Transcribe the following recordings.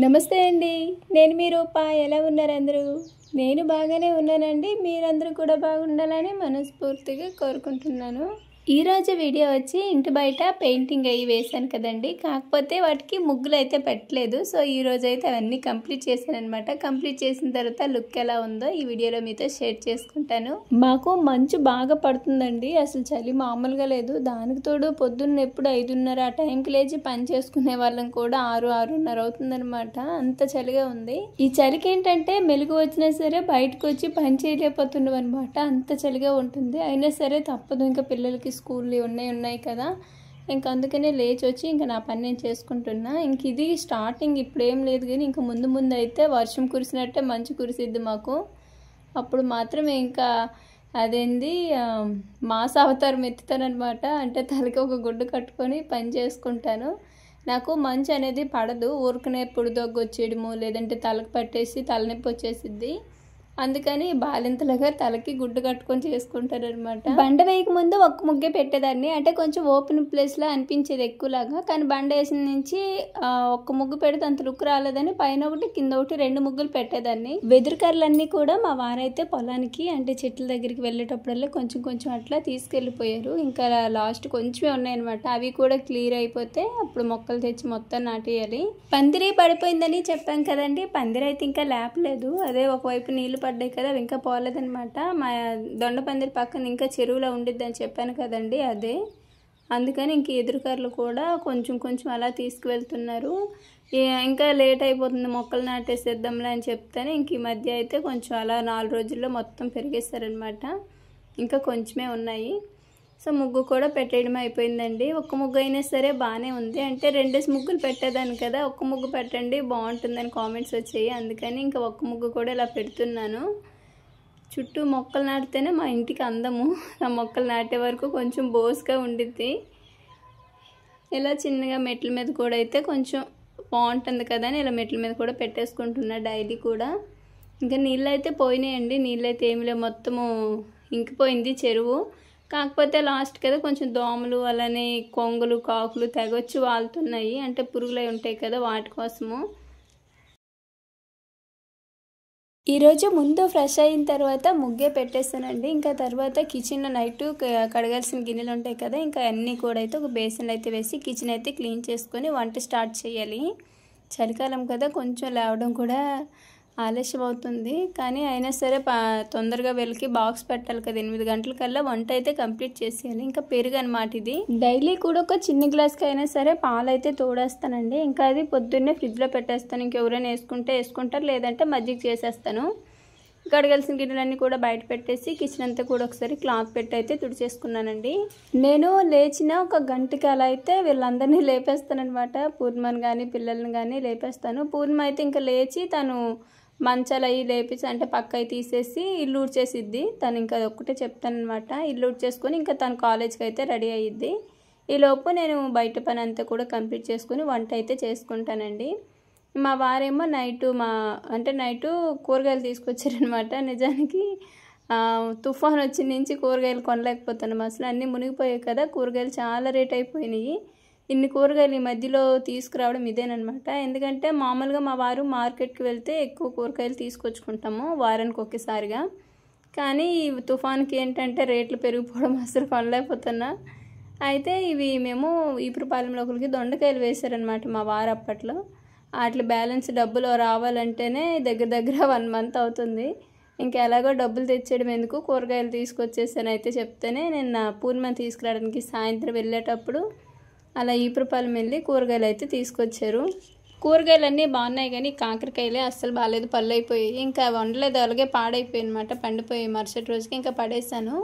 నమస్తే అండి. నేను మీ రూప. ఎలా ఉన్నారు అందరూ? నేను బాగానే ఉన్నానండి. మీరందరూ కూడా బాగుండాలని మనస్ఫూర్తిగా కోరుకుంటున్నాను. ఈరోజు వీడియో వచ్చి ఇంటి బయట పెయింటింగ్ అయ్యి వేశాను కదండి. కాకపోతే వాటికి ముగ్గులు అయితే పెట్టలేదు. సో ఈరోజు అయితే అవన్నీ కంప్లీట్ చేశాను అనమాట. కంప్లీట్ చేసిన తర్వాత లుక్ ఎలా ఉందో ఈ వీడియోలో మీతో షేర్ చేసుకుంటాను. మాకు మంచు బాగా పడుతుందండి. అసలు చలి మామూలుగా లేదు. దానికి తోడు పొద్దున్న ఎప్పుడు 5:30 ఆ టైంకి లేచి పని చేసుకునే వాళ్ళం కూడా 6-6:30 అవుతుందనమాట. అంత చలిగా ఉంది. ఈ చలికి ఏంటంటే మెలుగు వచ్చినా సరే బయటకు వచ్చి పని చేయలేకపోతున్నాం అనమాట. అంత చలిగా ఉంటుంది. అయినా సరే తప్పదు, ఇంకా పిల్లలకి స్కూల్లో ఉన్నాయి కదా, ఇంక అందుకనే లేచి వచ్చి ఇంకా నా పని నేను చేసుకుంటున్నా. ఇంక ఇది స్టార్టింగ్, ఇప్పుడు ఏం లేదు కానీ ఇంకా ముందు అయితే వర్షం కురిసినట్టే మంచు కురిసిద్ది మాకు. అప్పుడు మాత్రమే ఇంకా అదేంది మాస అవతారం ఎత్తుతానమాట. అంటే తలకి ఒక గుడ్డు కట్టుకొని పని చేసుకుంటాను. నాకు మంచు అనేది పడదు. ఊరుకునే పొడి దగ్గు వచ్చేయడము, లేదంటే తలకు పట్టేసి తలనొప్పి వచ్చేసిద్ది. అందుకని బాలింతలుగా తలకి గుడ్డు కట్టుకొని చేసుకుంటారనమాట. బండ వేయక ముందు ఒక్క ముగ్గే పెట్టేదాన్ని. అంటే కొంచెం ఓపెన్ ప్లేస్లో అనిపించేది ఎక్కువలాగా. కానీ బండ వేసిన నుంచి ఒక్క ముగ్గు పెడితే అంత లుక్ రాలేదని పైన ఒకటి కింద ఒకటి 2 ముగ్గులు పెట్టేదాన్ని. వెదురు కర్రలన్నీ కూడా మా వారైతే పొలానికి అంటే చెట్ల దగ్గరికి వెళ్ళేటప్పుడల్లా కొంచెం అట్లా తీసుకెళ్ళిపోయారు. ఇంకా లాస్ట్ కొంచెమే ఉన్నాయన్నమాట. అవి కూడా క్లియర్ అయిపోతే అప్పుడు మొక్కలు తెచ్చి మొత్తం నాటేయాలి. పందిరి పడిపోయిందని చెప్పాం కదండి. పందిరి అయితే ఇంకా లేపలేదు. అదే ఒకవైపు నీళ్లు పడ్డాయి కదా, అవి ఇంకా పోలేదనమాట. మా దొండ పందిరి పక్కన ఇంకా చెరువులో ఉండిద్ది అని చెప్పాను కదండి, అదే. అందుకని ఇంక ఎదురుకర్రలు కూడా కొంచెం అలా తీసుకువెళ్తున్నారు. ఇంకా లేట్ అయిపోతుంది, మొక్కలు నాటేసేద్దాంలే అని చెప్తానే ఇంక ఈ మధ్య అయితే కొంచెం అలా 4 రోజుల్లో మొత్తం పెరిగేస్తారనమాట. ఇంకా కొంచెమే ఉన్నాయి. సో ముగ్గు కూడా పెట్టేయడం అయిపోయిందండి. ఒక్క ముగ్గు అయినా సరే బాగానే ఉంది. అంటే 2 ముగ్గులు పెట్టేదాన్ని కదా, ఒక్క ముగ్గు పెట్టండి బాగుంటుందని కామెంట్స్ వచ్చాయి. అందుకని ఇంకా ఒక్క ముగ్గు కూడా ఇలా పెడుతున్నాను. చుట్టూ మొక్కలు నాటితేనే మా ఇంటికి అందము. ఆ మొక్కలు నాటే వరకు కొంచెం బోస్గా ఉండిద్ది. ఇలా చిన్నగా మెట్ల మీద కూడా అయితే కొంచెం బాగుంటుంది కదా అని ఇలా మెట్ల మీద కూడా పెట్టేసుకుంటున్నా డైలీ కూడా. ఇంకా నీళ్ళు అయితే పోయినాయండి. నీళ్ళు అయితే ఏమి లేవు, మొత్తము ఇంకిపోయింది చెరువు. కాకపోతే లాస్ట్ కదా కొంచెం దోమలు అలానే కొంగలు కాకులు తెగొచ్చి వాళ్తున్నాయి. అంటే పురుగులు ఉంటాయి కదా, వాటి కోసము. ఈరోజు ముందు ఫ్రెష్ అయిన తర్వాత ముగ్గే పెట్టేస్తానండి. ఇంకా తర్వాత కిచెన్ నైట్ కడగాల్సిన గిన్నెలు ఉంటాయి కదా, ఇంకా అన్నీ కూడా అయితే ఒక బేసిన్ అయితే వేసి కిచెన్ అయితే క్లీన్ చేసుకొని వంట స్టార్ట్ చేయాలి. చలికాలం కదా, కొంచెం లేవడం కూడా ఆలస్యం అవుతుంది. కానీ అయినా సరే తొందరగా వెళ్ళి బాక్స్ పెట్టాలి కదా, 8 గంటలకల్లా వంట అయితే కంప్లీట్ చేసేయాలి. ఇంకా పెరుగు అనమాట ఇది. డైలీ కూడా ఒక చిన్న గ్లాస్కి అయినా సరే పాలు అయితే తోడేస్తానండి. ఇంకా అది పొద్దున్నే ఫ్రిడ్జ్లో పెట్టేస్తాను. ఇంకెవరైనా వేసుకుంటారు, లేదంటే మజ్జిగ చేసేస్తాను. కడగాల్సిన గిన్నెలన్నీ కూడా బయట పెట్టేసి కిచెన్ అంతా కూడా ఒకసారి క్లాత్ పెట్టి అయితే తుడిచేసుకున్నానండి. నేను లేచిన ఒక గంటకి అలా అయితే వీళ్ళందరినీ లేపేస్తానమాట. పూర్ణిమని కానీ పిల్లల్ని కానీ లేపేస్తాను. పూర్ణిమ అయితే ఇంకా లేచి తను మంచాలు అవి లేపేసి అంటే పక్క అవి తీసేసి ఇల్లు ఊడ్చేసిద్ది. తను ఇంకా ఒక్కటే చెప్తానమాట. ఇల్లు ఊడ్చేసుకొని ఇంకా తను కాలేజ్కి అయితే రెడీ అయ్యిద్ది. ఈలోపు నేను బయట పని అంతా కూడా కంప్లీట్ చేసుకుని వంట అయితే చేసుకుంటానండి. మా వారేమో నైటు కూరగాయలు తీసుకొచ్చారనమాట. నిజానికి తుఫాన్ వచ్చిన నుంచి కూరగాయలు కొనలేకపోతున్నాం. అసలు అన్నీ మునిగిపోయాయి కదా, కూరగాయలు చాలా రేట్ అయిపోయినాయి. ఇన్ని కూరగాయలు ఈ మధ్యలో తీసుకురావడం ఇదేనమాట. ఎందుకంటే మామూలుగా మా వారు మార్కెట్కి వెళ్తే ఎక్కువ కూరగాయలు తీసుకొచ్చుకుంటాము వారానికి ఒక్కసారిగా. కానీ తుఫాన్కి ఏంటంటే రేట్లు పెరిగిపోవడం అసలు కొనలేకపోతున్నా. అయితే ఇవి మేము ఈపురపాలెంలో ఒకరికి దొండకాయలు వేశారనమాట మా వారు అప్పట్లో. వాటి బ్యాలెన్స్ డబ్బులు రావాలంటేనే దగ్గర 1 మంత్ అవుతుంది. ఇంకా ఎలాగో డబ్బులు తెచ్చేయడం ఎందుకు, కూరగాయలు తీసుకొచ్చేసాను అయితే చెప్తేనే నేను పూర్ణిమ తీసుకురావడానికి సాయంత్రం వెళ్ళేటప్పుడు అలా ఈపురపాలెం వెళ్ళి కూరగాయలు అయితే తీసుకొచ్చారు. కూరగాయలు అన్నీ బాగున్నాయి కానీ కాకరకాయలే అస్సలు బాగాలేదు, పళ్ళు అయిపోయాయి. ఇంకా వండలేదు, అలాగే పాడైపోయాయి అనమాట, పండిపోయాయి. మరుసటి రోజుకి ఇంకా పడేసాను.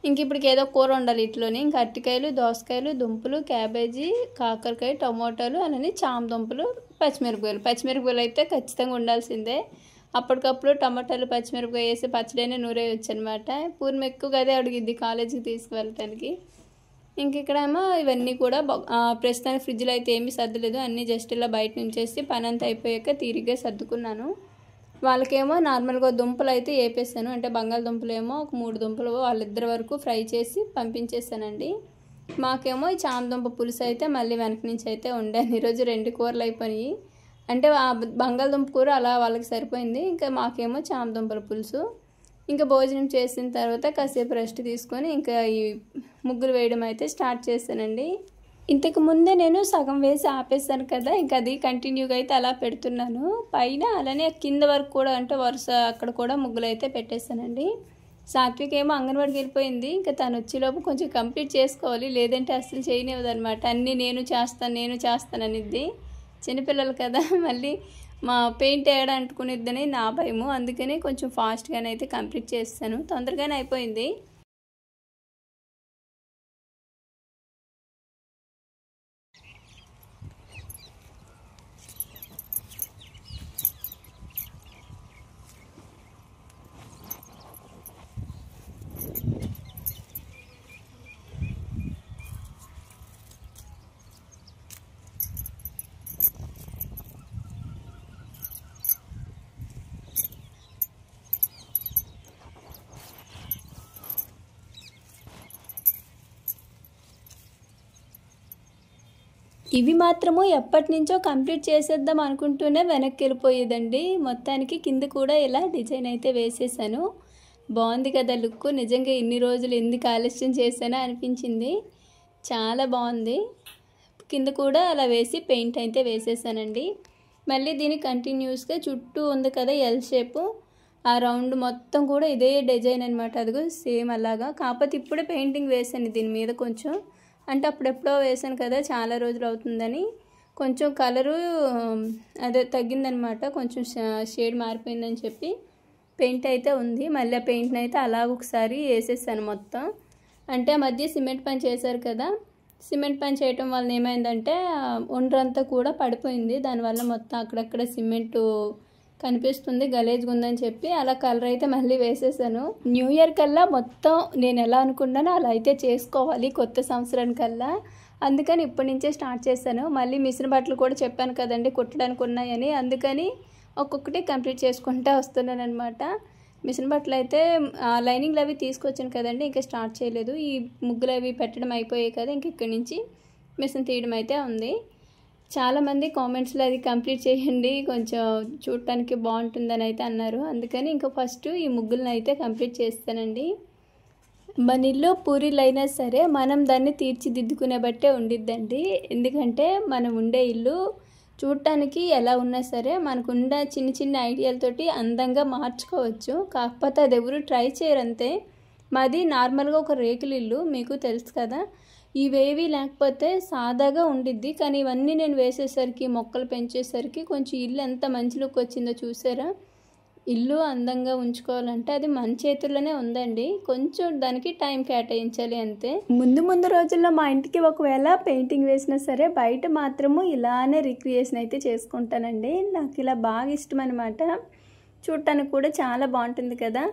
ఇంక ఇప్పటికి ఏదో కూర వండాలి ఇట్లోని. ఇంకా అరటికాయలు, దోసకాయలు, దుంపలు, క్యాబేజీ, కాకరకాయ, టమోటాలు అలానే చామదుంపలు, పచ్చిమిరపకాయలు అయితే ఖచ్చితంగా ఉండాల్సిందే. అప్పటికప్పుడు టమాటాలు పచ్చిమిరపకాయ వేసి పచ్చడినే నూరేయచ్చు అనమాట. పూర్ణిమ ఎక్కువగా అదే అడిగిద్ది కాలేజీకి తీసుకువెళ్ళటానికి. ఇంక ఇక్కడేమో ఇవన్నీ కూడా ప్రస్తుతానికి ఫ్రిడ్జ్లో అయితే ఏమీ సర్దలేదు. అన్నీ జస్ట్ ఇలా బయట నుంచేసి పని అంతా అయిపోయాక తీరిగ్గా సర్దుకున్నాను. వాళ్ళకేమో నార్మల్గా దుంపలు అయితే వేపేసాను. అంటే బంగాళదుంపలు ఏమో ఒక 3 దుంపలు వాళ్ళిద్దరి వరకు ఫ్రై చేసి పంపించేసానండి. మాకేమో ఈ చామదుంప పులుసు అయితే మళ్ళీ వెనక నుంచి అయితే వండాను. ఈరోజు 2 కూరలు అయిపోయినాయి. అంటే ఆ బంగాళదుంప కూర అలా వాళ్ళకి సరిపోయింది. ఇంకా మాకేమో చామదుంపల పులుసు. ఇంకా భోజనం చేసిన తర్వాత కాసేపు రెస్ట్ తీసుకొని ఇంకా ఈ ముగ్గులు వేయడం అయితే స్టార్ట్ చేశానండి. ఇంతకు ముందే నేను సగం వేసి ఆపేసాను కదా, ఇంకా అది కంటిన్యూగా అయితే అలా పెడుతున్నాను. పైన అలానే కింద వరకు కూడా అంటే వరుస అక్కడ కూడా ముగ్గులు అయితే పెట్టేశానండి. సాత్విక్ ఏమో అంగన్వాడికి వెళ్ళిపోయింది. ఇంకా తను వచ్చేలోపు కొంచెం కంప్లీట్ చేసుకోవాలి, లేదంటే అస్సలు చేయనివ్వదు అనమాట. అన్నీ నేను చేస్తాను అనిద్ది. చిన్నపిల్లలు కదా, మళ్ళీ మా పెయింట్ వేయడం అంటుకునిద్దని నా భయము. అందుకని కొంచెం ఫాస్ట్గానే అయితే కంప్లీట్ చేస్తాను. తొందరగానే అయిపోయింది. ఇవి మాత్రము ఎప్పటి నుంచో కంప్లీట్ చేసేద్దాం అనుకుంటూనే వెనక్కి వెళ్ళిపోయేదండి. మొత్తానికి కింద కూడా ఇలా డిజైన్ అయితే వేసేసాను. బాగుంది కదా లుక్. నిజంగా ఇన్ని రోజులు ఎందుకు ఆలస్యం చేశానో అనిపించింది. చాలా బాగుంది. కింద కూడా అలా వేసి పెయింట్ అయితే వేసేసానండి. మళ్ళీ దీన్ని కంటిన్యూస్గా చుట్టూ ఉంది కదా ఎల్ షేపు, ఆ రౌండ్ మొత్తం కూడా ఇదే డిజైన్ అనమాట. అదిగో సేమ్ అలాగా. కాకపోతే ఇప్పుడే పెయింటింగ్ వేసాను దీని మీద కొంచెం, అంటే అప్పుడెప్పుడో వేసాను కదా, చాలా రోజులు అవుతుందని కొంచెం కలరు అదే తగ్గిందనమాట. కొంచెం షేడ్ మారిపోయిందని చెప్పి పెయింట్ అయితే ఉంది. మళ్ళీ ఆ పెయింట్ని అయితే అలా ఒకసారి వేసేసాను మొత్తం. అంటే ఆ మధ్య సిమెంట్ పని చేశారు కదా, సిమెంట్ పని చేయటం వల్ల ఏమైందంటే ఒండ్రంతా కూడా పడిపోయింది. దానివల్ల మొత్తం అక్కడక్కడ సిమెంటు కనిపిస్తుంది, గలేజ్గా ఉందని చెప్పి అలా కలర్ అయితే మళ్ళీ వేసేసాను. న్యూ ఇయర్ కల్లా మొత్తం నేను ఎలా అనుకున్నానో అలా అయితే చేసుకోవాలి కొత్త సంవత్సరానికల్లా. అందుకని ఇప్పటి నుంచే స్టార్ట్ చేశాను. మళ్ళీ మిషన్ బట్టలు కూడా చెప్పాను కదండి కుట్టడానికి ఉన్నాయని, అందుకని ఒక్కొక్కటి కంప్లీట్ చేసుకుంటూ వస్తున్నాను అనమాట. మిషన్ బట్టలు అయితే లైనింగ్లు అవి తీసుకొచ్చాను కదండి, ఇంకా స్టార్ట్ చేయలేదు. ఈ ముగ్గులు అవి పెట్టడం అయిపోయాయి కదా, ఇంక ఇక్కడి నుంచి మిషన్ తీయడం అయితే ఉంది. చాలామంది కామెంట్స్లో అది కంప్లీట్ చేయండి, కొంచెం చూడటానికి బాగుంటుందని అయితే అన్నారు. అందుకని ఇంకా ఫస్ట్ ఈ ముగ్గులను అయితే కంప్లీట్ చేస్తానండి. మన ఇల్లు పూరీలు అయినా సరే మనం దాన్ని తీర్చిదిద్దుకునే బట్టే ఉండిద్దండి. ఎందుకంటే మనం ఉండే ఇల్లు చూడటానికి ఎలా ఉన్నా సరే మనకున్న చిన్న చిన్న ఐడియాలతోటి అందంగా మార్చుకోవచ్చు. కాకపోతే అది ఎవరు ట్రై చేయరంతే. మాది నార్మల్గా ఒక రేకుల ఇల్లు, మీకు తెలుసు కదా, ఇవేవి లేకపోతే సాదాగా ఉండిద్ది. కానీ ఇవన్నీ నేను వేసేసరికి, మొక్కలు పెంచేసరికి కొంచెం ఇల్లు ఎంత మంచి లుక్ వచ్చిందో చూసారా. ఇల్లు అందంగా ఉంచుకోవాలంటే అది మన చేతుల్లోనే ఉందండి, కొంచెం దానికి టైం కేటాయించాలి అంతే. ముందు రోజుల్లో మా ఇంటికి ఒకవేళ పెయింటింగ్ వేసినా సరే బయట మాత్రము ఇలానే రిక్రియేషన్ అయితే చేసుకుంటానండి. నాకు ఇలా బాగా ఇష్టం అనమాట. చూడటానికి కూడా చాలా బాగుంటుంది కదా.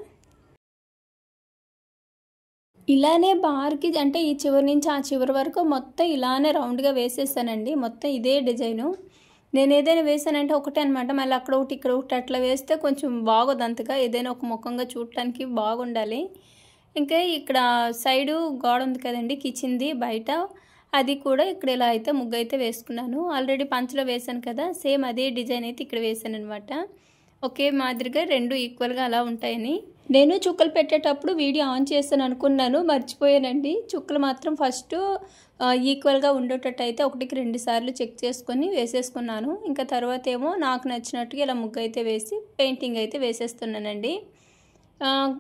ఇలానే బార్కి అంటే ఈ చివరి నుంచి ఆ చివరి వరకు మొత్తం ఇలానే రౌండ్గా వేసేసానండి. మొత్తం ఇదే డిజైను. నేను ఏదైనా వేసానంటే ఒకటే అనమాట, మళ్ళీ అక్కడ ఒకటి ఇక్కడ ఒకటి అట్లా వేస్తే కొంచెం బాగోదు అంతగా. ఏదైనా ఒక ముఖంగా చూడటానికి బాగుండాలి. ఇంకా ఇక్కడ సైడు గోడ ఉంది కదండి కిచెన్ది బయట, అది కూడా ఇక్కడ ఇలా అయితే ముగ్గు అయితే వేసుకున్నాను. ఆల్రెడీ పంచలో వేసాను కదా, సేమ్ అదే డిజైన్ అయితే ఇక్కడ వేసాను అనమాట. ఒకే మాదిరిగా రెండు ఈక్వల్గా అలా ఉంటాయని. నేను చుక్కలు పెట్టేటప్పుడు వీడియో ఆన్ చేస్తాను అనుకున్నాను, మర్చిపోయానండి. చుక్కలు మాత్రం ఫస్ట్ ఈక్వల్గా ఉండేటట్టు అయితే 1-2 సార్లు చెక్ చేసుకొని వేసేసుకున్నాను. ఇంకా తర్వాత ఏమో నాకు నచ్చినట్టుగా ఇలా ముగ్గు అయితే వేసి పెయింటింగ్ అయితే వేసేస్తున్నానండి.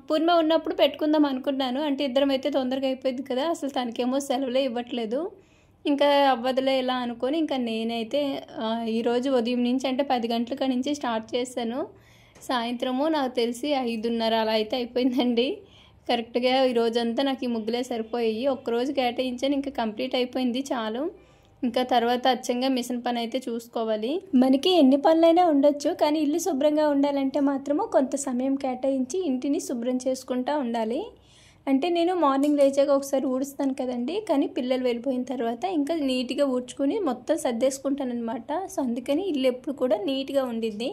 పూర్ణ ఉన్నప్పుడు పెట్టుకుందాం అనుకున్నాను, అంటే ఇద్దరం అయితే తొందరగా అయిపోయింది కదా, అసలు తనకేమో సెలవులే ఇవ్వట్లేదు. ఇంకా అవ్వదులే ఇలా అనుకొని ఇంకా నేనైతే ఈరోజు ఉదయం నుంచి అంటే 10 గంటల నుంచి స్టార్ట్ చేశాను. సాయంత్రము నాకు తెలిసి 5:30 అలా అయితే అయిపోయిందండి. కరెక్ట్గా ఈరోజంతా నాకు ఈ ముగ్గులే సరిపోయాయి. ఒక్కరోజు కేటాయించాను, ఇంకా కంప్లీట్ అయిపోయింది చాలు. ఇంకా తర్వాత అచ్చంగా మిషన్ పని అయితే చూసుకోవాలి. మనకి ఎన్ని పనులైనా ఉండొచ్చు, కానీ ఇల్లు శుభ్రంగా ఉండాలంటే మాత్రము కొంత సమయం కేటాయించి ఇంటిని శుభ్రం చేసుకుంటూ ఉండాలి. అంటే నేను మార్నింగ్ లేచాక ఒకసారి ఊడుస్తాను కదండి, కానీ పిల్లలు వెళ్ళిపోయిన తర్వాత ఇంకా నీట్గా ఊడ్చుకొని మొత్తం సర్దేసుకుంటాను అనమాట. సో అందుకని ఇల్లు ఎప్పుడు కూడా నీట్గా ఉండిద్ది.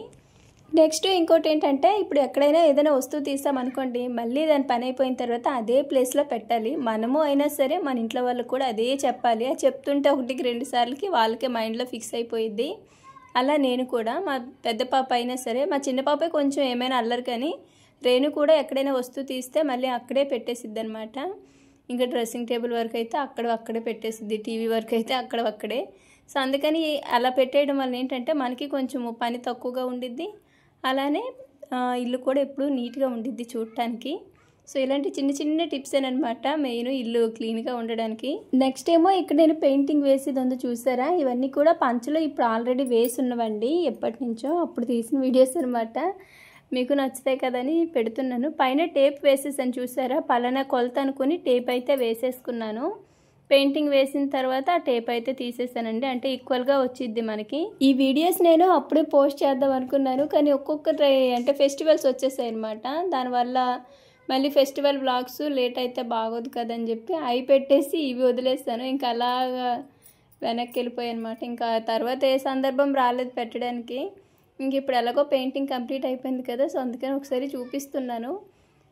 నెక్స్ట్ ఇంకోటి ఏంటంటే, ఇప్పుడు ఎక్కడైనా ఏదైనా వస్తువు తీసామనుకోండి, మళ్ళీ దాని పని అయిపోయిన తర్వాత అదే ప్లేస్లో పెట్టాలి. మనము అయినా సరే మన ఇంట్లో వాళ్ళకి కూడా అదే చెప్పాలి. అది చెప్తుంటే 1-2 సార్లకి వాళ్ళకే మైండ్లో ఫిక్స్ అయిపోయిద్ది. అలా నేను కూడా మా పెద్ద పాప అయినా సరే, మా చిన్న పాపే కొంచెం ఏమైనా అల్లరు, కానీ రేణు కూడా ఎక్కడైనా వస్తువు తీస్తే మళ్ళీ అక్కడే పెట్టేసిద్ది అనమాట. ఇంకా డ్రెస్సింగ్ టేబుల్ వరకు అయితే అక్కడే పెట్టేసిద్ది, టీవీ వరకు అయితే అక్కడే. సో అందుకని అలా పెట్టేయడం వల్ల ఏంటంటే మనకి కొంచెం పని తక్కువగా ఉండిద్ది, అలానే ఇల్లు కూడా ఎప్పుడూ నీట్గా ఉండిద్ది చూడటానికి. సో ఇలాంటి చిన్న చిన్న టిప్స్ అనమాట మెయిన్ ఇల్లు క్లీన్గా ఉండడానికి. నెక్స్ట్ ఏమో ఇక్కడ నేను పెయింటింగ్ వేసేది ఉందో చూసారా, ఇవన్నీ కూడా పంచలో ఇప్పుడు ఆల్రెడీ వేసి ఉన్నవండి, ఎప్పటి నుంచో అప్పుడు తీసిన వీడియోస్ అనమాట. మీకు నచ్చుతాయి కదని పెడుతున్నాను. పైన టేప్ వేసేసాను చూసారా, పలానా కొలత అనుకుని టేప్ అయితే వేసేసుకున్నాను. పెయింటింగ్ వేసిన తర్వాత ఆ టేప్ అయితే తీసేసానండి, అంటే ఈక్వల్గా వచ్చిద్ది మనకి. ఈ వీడియోస్ నేను అప్పుడే పోస్ట్ చేద్దాం అనుకున్నాను, కానీ అంటే ఫెస్టివల్స్ వచ్చేసాయి అనమాట. దానివల్ల మళ్ళీ ఫెస్టివల్ వ్లాగ్స్ లేట్ అయితే బాగోదు కదని చెప్పి అవి పెట్టేసి ఇవి వదిలేస్తాను. ఇంకా అలాగా వెనక్కి వెళ్ళిపోయాయి అనమాట. ఇంకా తర్వాత ఏ సందర్భం రాలేదు పెట్టడానికి. ఇంక ఇప్పుడు ఎలాగో పెయింటింగ్ కంప్లీట్ అయిపోయింది కదా, సో అందుకని ఒకసారి చూపిస్తున్నాను.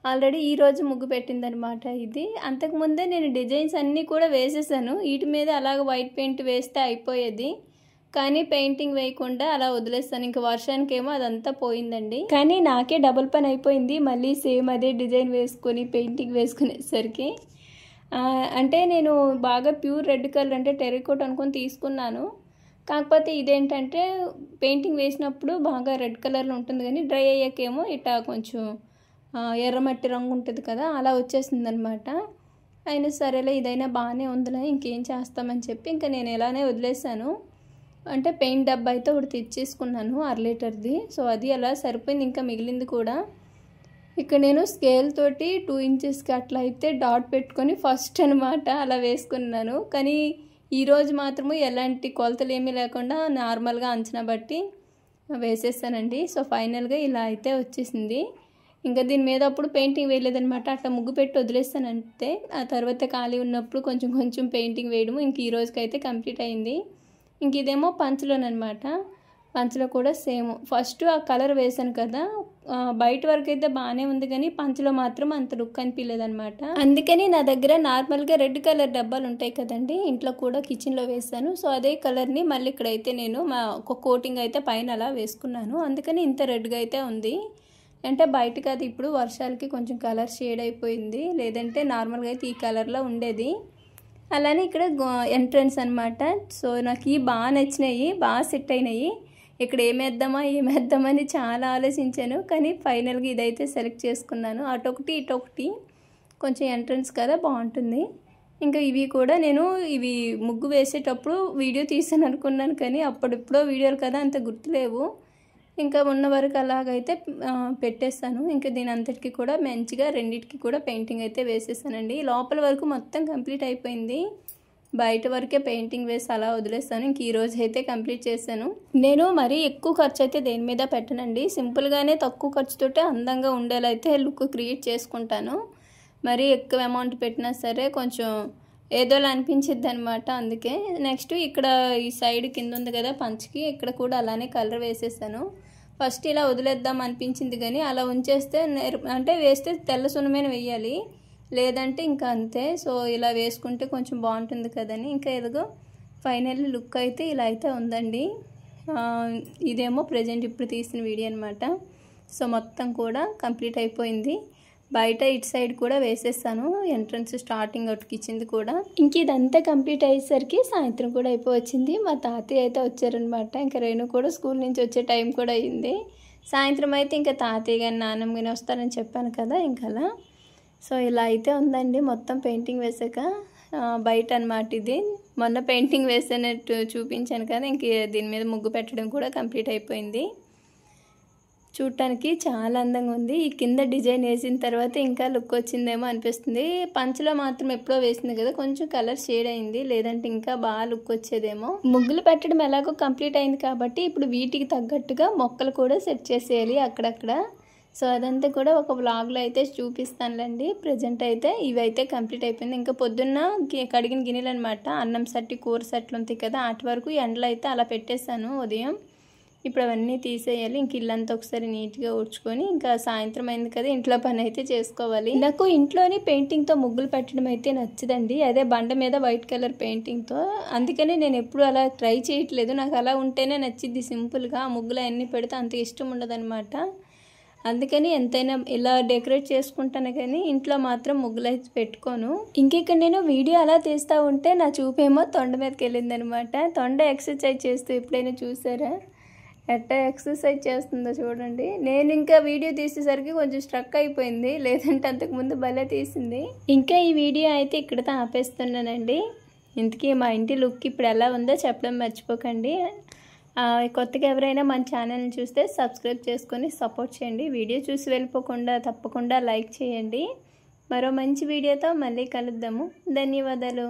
ఆల్రెడీ ఈరోజు ముగ్గు పెట్టిందనమాట ఇది. అంతకుముందే నేను డిజైన్స్ అన్నీ కూడా వేసేసాను, వీటి మీద అలాగ వైట్ పెయింట్ వేస్తే అయిపోయేది, కానీ పెయింటింగ్ వేయకుండా అలా వదిలేస్తాను. ఇంకా వర్షానికేమో అదంతా పోయిందండి. కానీ నాకే డబుల్ పని అయిపోయింది, మళ్ళీ సేమ్ అదే డిజైన్ వేసుకొని పెయింటింగ్ వేసుకునేసరికి. అంటే నేను బాగా ప్యూర్ రెడ్ కలర్ అంటే టెర్రకోట్ అనుకొని తీసుకున్నాను. కాకపోతే ఇదేంటంటే పెయింటింగ్ వేసినప్పుడు బాగా రెడ్ కలర్లో ఉంటుంది, కానీ డ్రై అయ్యాకేమో ఇట్లా కొంచెం ఎర్రమట్టి రంగు ఉంటుంది కదా, అలా వచ్చేసింది అనమాట. అయినా సరేలే ఇదైనా బాగానే ఉందిలే, ఇంకేం చేస్తామని చెప్పి ఇంకా నేను ఇలానే వదిలేసాను. అంటే పెయింట్ డబ్బా అయితే ఒకటి తెచ్చేసుకున్నాను 1/2 లీటర్ది. సో అది అలా సరిపోయింది, ఇంకా మిగిలింది కూడా. ఇక్కడ నేను స్కేల్ తోటి 2 ఇంచెస్కి అట్లా అయితే డాట్ పెట్టుకొని ఫస్ట్ అనమాట అలా వేసుకున్నాను. కానీ ఈరోజు మాత్రము ఎలాంటి కొలతలు ఏమీ లేకుండా నార్మల్గా అంచనా బట్టి వేసేసానండి. సో ఫైనల్గా ఇలా అయితే వచ్చేసింది. ఇంకా దీని మీద అప్పుడు పెయింటింగ్ వేయలేదనమాట, అట్లా ముగ్గు పెట్టి వదిలేస్తానంటే ఆ తర్వాత ఖాళీ ఉన్నప్పుడు కొంచెం కొంచెం పెయింటింగ్ వేయడము. ఇంక ఈ రోజుకైతే కంప్లీట్ అయింది. ఇంక ఇదేమో పంచలోనమాట, పంచలో కూడా సేమ్ ఫస్ట్ ఆ కలర్ వేసాను కదా, బయట వరకు అయితే బాగానే ఉంది, కానీ పంచలో మాత్రం అంత లుక్ అనిపించలేదన్నమాట. అందుకని నా దగ్గర నార్మల్గా రెడ్ కలర్ డబ్బాలు ఉంటాయి కదండి, ఇంట్లో కూడా కిచెన్లో వేసాను. సో అదే కలర్ని మళ్ళీ ఇక్కడైతే నేను ఒక కోటింగ్ అయితే పైన అలా వేసుకున్నాను, అందుకని ఇంత రెడ్గా అయితే ఉంది. అంటే బయటకు అది ఇప్పుడు వర్షాలకి కొంచెం కలర్ షేడ్ అయిపోయింది, లేదంటే నార్మల్గా అయితే ఈ కలర్లో ఉండేది. అలానే ఇక్కడ ఎంట్రన్స్ అనమాట. సో నాకు ఇవి బాగా నచ్చినాయి, బాగా సెట్ అయినాయి. ఇక్కడ ఏమేద్దామని చాలా ఆలోచించాను, కానీ ఫైనల్గా ఇదైతే సెలెక్ట్ చేసుకున్నాను. అటొకటి ఇటొకటి కొంచెం ఎంట్రన్స్ కదా బాగుంటుంది. ఇంకా ఇవి కూడా నేను ఇవి ముగ్గు వేసేటప్పుడు వీడియో తీసాను అనుకున్నాను, కానీ అప్పుడెప్పుడో వీడియోలు కదా అంత గుర్తులేవు. ఇంకా ఉన్న వరకు అలాగైతే పెట్టేస్తాను. ఇంకా దీని అంతటికి కూడా మంచిగా రెండింటికి కూడా పెయింటింగ్ అయితే వేసేసానండి. లోపల వరకు మొత్తం కంప్లీట్ అయిపోయింది, బయట వరకే పెయింటింగ్ వేసి అలా వదిలేస్తాను. ఇంక ఈరోజు అయితే కంప్లీట్ చేశాను. నేను మరీ ఎక్కువ ఖర్చు అయితే దేని మీద పెట్టనండి, సింపుల్గానే తక్కువ ఖర్చుతోటే అందంగా ఉండేలా అయితే లుక్ క్రియేట్ చేసుకుంటాను. మరీ ఎక్కువ అమౌంట్ పెట్టినా సరే కొంచెం ఏదోలా అనిపించిద్ది అనమాట. అందుకే నెక్స్ట్ ఇక్కడ ఈ సైడ్ కింద ఉంది కదా పంచకి, ఇక్కడ కూడా అలానే కలర్ వేసేసాను. ఫస్ట్ ఇలా వదిలేద్దాం అనిపించింది, కానీ అలా ఉంచేస్తే అంటే వేస్తే తెల్ల సున్నమైన వేయాలి, లేదంటే ఇంకా అంతే. సో ఇలా వేసుకుంటే కొంచెం బాగుంటుంది కదని ఇంకా ఎదుగో ఫైనల్ లుక్ అయితే ఇలా అయితే ఉందండి. ఇదేమో ప్రజెంట్ ఇప్పుడు తీసిన వీడియో అనమాట. సో మొత్తం కూడా కంప్లీట్ అయిపోయింది. బయట ఇటు సైడ్ కూడా వేసేస్తాను, ఎంట్రన్స్ స్టార్టింగ్ అవుట్కి ఇచ్చింది కూడా. ఇంక ఇదంతా కంప్లీట్ అయ్యేసరికి సాయంత్రం కూడా అయిపోవచ్చింది. మా తాతయ్య అయితే వచ్చారనమాట. ఇంకా రేణు కూడా స్కూల్ నుంచి వచ్చే టైం కూడా అయింది. సాయంత్రం అయితే ఇంకా తాతయ్య కానీ నాన్నమ్మ కానీ వస్తారని చెప్పాను కదా, ఇంకా అలా. సో ఇలా అయితే ఉందండి మొత్తం పెయింటింగ్ వేసాక. బయట అనమాట ఇది, మొన్న పెయింటింగ్ వేసినట్టు చూపించాను కదా, ఇంక దీని మీద ముగ్గు పెట్టడం కూడా కంప్లీట్ అయిపోయింది. చూడటానికి చాలా అందంగా ఉంది. ఈ కింద డిజైన్ వేసిన తర్వాత ఇంకా లుక్ వచ్చిందేమో అనిపిస్తుంది. పంచలో మాత్రం ఎప్పుడో వేసింది కదా, కొంచెం కలర్ షేడ్ అయింది, లేదంటే ఇంకా బాగా లుక్ వచ్చేదేమో. ముగ్గులు పెట్టడం ఎలాగో కంప్లీట్ అయింది కాబట్టి ఇప్పుడు వీటికి తగ్గట్టుగా మొక్కలు కూడా సెట్ చేసేయాలి అక్కడక్కడ. సో అదంతా కూడా ఒక వ్లాగ్లో అయితే చూపిస్తానులేండి. ప్రజెంట్ అయితే ఇవైతే కంప్లీట్ అయిపోయింది. ఇంకా పొద్దున్న కడిగిన గిన్నెలు అనమాట, అన్నం సట్టి కూర సట్లు ఉంటాయి కదా, అటు వరకు ఎండలో అయితే అలా పెట్టేశాను ఉదయం. ఇప్పుడు అవన్నీ తీసేయాలి. ఇంక ఇల్లంతా ఒకసారి నీట్గా ఊడ్చుకొని ఇంకా సాయంత్రం అయింది కదా, ఇంట్లో పని అయితే చేసుకోవాలి. నాకు ఇంట్లోని పెయింటింగ్తో ముగ్గులు పెట్టడం అయితే నచ్చదండి. అదే బండ మీద వైట్ కలర్ పెయింటింగ్తో. అందుకని నేను ఎప్పుడు అలా ట్రై చేయట్లేదు. నాకు అలా ఉంటేనే నచ్చిద్ది. సింపుల్గా ముగ్గులు అన్నీ పెడితే అంత ఇష్టం ఉండదన్నమాట. అందుకని ఎంతైనా ఇలా డెకరేట్ చేసుకుంటాను కానీ ఇంట్లో మాత్రం ముగ్గులు అయితే పెట్టుకోను. ఇంకెక్కడ నేను వీడియో అలా తీస్తూ ఉంటే నా చూపేమో తొండ మీదకి వెళ్ళిందనమాట. తొండ ఎక్సర్సైజ్ చేస్తూ ఎప్పుడైనా చూసారా ఎట్టా ఎక్సర్సైజ్ చేస్తుందో చూడండి. నేను ఇంకా వీడియో తీసేసరికి కొంచెం స్ట్రక్ అయిపోయింది, లేదంటే అంతకుముందు భలే తీసింది. ఇంకా ఈ వీడియో అయితే ఇక్కడితో ఆపేస్తున్నానండి. ఇంతకీ మా ఇంటి లుక్ ఇప్పుడు ఎలా ఉందో చెప్పడం మర్చిపోకండి. కొత్తగా ఎవరైనా మన ఛానల్ని చూస్తే సబ్స్క్రైబ్ చేసుకొని సపోర్ట్ చేయండి. వీడియో చూసి వెళ్ళిపోకుండా తప్పకుండా లైక్ చేయండి. మరో మంచి వీడియోతో మళ్ళీ కలుద్దాము. ధన్యవాదాలు.